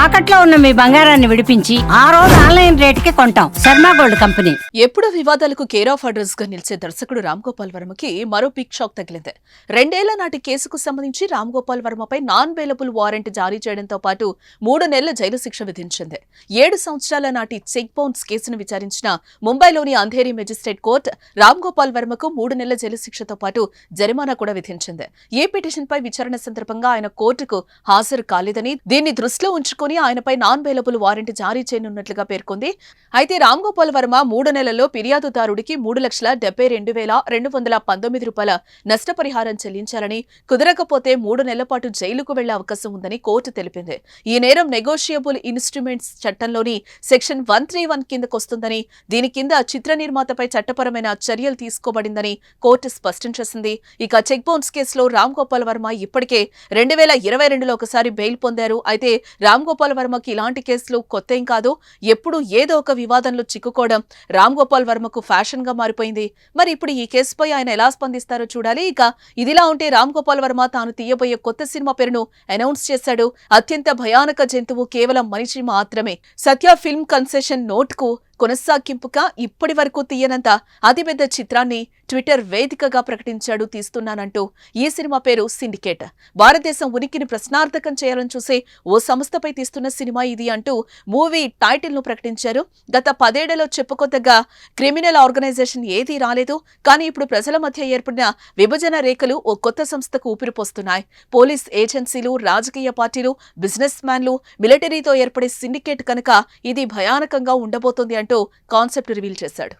తాకట్లో ఉన్న మీ బంగారాన్ని విడిపించి ఆ రోజు ఆన్లైన్ రేటుకి కొంటాం. Sharma gold company. ఎప్పుడు వివాదాలకు కేర్ ఆఫ్ అడ్రస్ గా నిలిచే దర్శకుడు రామ్ గోపాల్ వర్మకి మరో బిగ్ షాక్ తగిలింది. 2 ఏళ్ల నాటి కేసుకు సంబంధించి రామ్ గోపాల్ వర్మపై నాన్ బెయిలబుల్ వారెంట్ జారీ చేయడంతో పాటు 3 నెలల జైలు శిక్ష విధించింది. 7 సంవత్సరాల నాటి చెక్ బౌన్స్ కేసును విచారించిన ముంబైలోని అంధేరి మెజిస్ట్రేట్ కోర్టు రామ్ గోపాల్ వర్మకు 3 నెలల జైలు శిక్షతో పాటు జరిమానా కూడా విధించింది. ఈ పిటిషన్పై విచారణ సందర్భంగా ఆయన కోర్టుకు హాజరు కాలేదని, దీన్ని దృష్టిలో ఉంచుకుని ఆయనపై నాన్ బెయిలబుల్ వారెంట్ జారీ చేయనున్నట్లుగా పేర్కొంది. అయితే రామ్ గోపాల్ వర్మ 3 నెలల్లో ఫిర్యాదుదారుడికి 3,72,219 రూపాయల నష్టపరిహారం చెల్లించాలని, కుదరకపోతే 3 నెలల పాటు జైలుకు వెళ్లే అవకాశం ఉందని కోర్టు తెలిపింది. ఈ నేరం నెగోషియబుల్ ఇన్స్ట్రుమెంట్స్ చట్టంలోని సెక్షన్ 131 కిందకొస్తుందని, దీని కింద చిత్ర నిర్మాతపై చట్టపరమైన చర్యలు తీసుకోబడిందని కోర్టు స్పష్టం చేసింది. ఇక చెక్ బౌన్స్ కేసులో రామ్ గోపాల్ వర్మ ఇప్పటికే 2022లో ఒకసారి బెయిల్ పొందారు. అయితే రామ్ గోపాల్ వర్మకి ఇలాంటి కేసులు కొత్తేం కాదు. ఎప్పుడు ఏదో ఒక వివాదంలో చిక్కుకోవడం రామ్ గోపాల్ వర్మకు ఫ్యాషన్ గా మారిపోయింది. మరి ఇప్పుడు ఈ కేసుపై ఆయన ఎలా స్పందిస్తారో చూడాలి. ఇక ఇదిలా ఉంటే రామ్ గోపాల్ వర్మ తాను తీయబోయే కొత్త సినిమా పేరును అనౌన్స్ చేశాడు. అత్యంత భయానక జంతువు కేవలం మనిషి మాత్రమే. సత్య ఫిల్మ్ కన్సెషన్ నోట్ కు కొనసాగింపుగా ఇప్పటి వరకు తీయనంత అతిపెద్ద చిత్రాన్ని ట్విట్టర్ వేదికగా ప్రకటించాడు. తీస్తున్నానంటూ ఈ సినిమా పేరు సిండికేట్. భారతదేశం ఉనికిని ప్రశ్నార్థకం చేయాలని చూసే ఓ సంస్థపై తీస్తున్న సినిమా ఇది అంటూ మూవీ టైటిల్ ను ప్రకటించారు. గత 10 ఏళ్లలో చెప్పుకోదగ్గ క్రిమినల్ ఆర్గనైజేషన్ ఏదీ రాలేదు. కానీ ఇప్పుడు ప్రజల మధ్య ఏర్పడిన విభజన రేఖలు ఓ కొత్త సంస్థకు ఊపిరిపోస్తున్నాయి. పోలీస్ ఏజెన్సీలు, రాజకీయ పార్టీలు, బిజినెస్ మ్యాన్లు, మిలిటరీతో ఏర్పడే సిండికేట్ కనుక ఇది భయానకంగా ఉండబోతోంది అంటూ కాన్సెప్ట్ రివీల్ చేశాడు.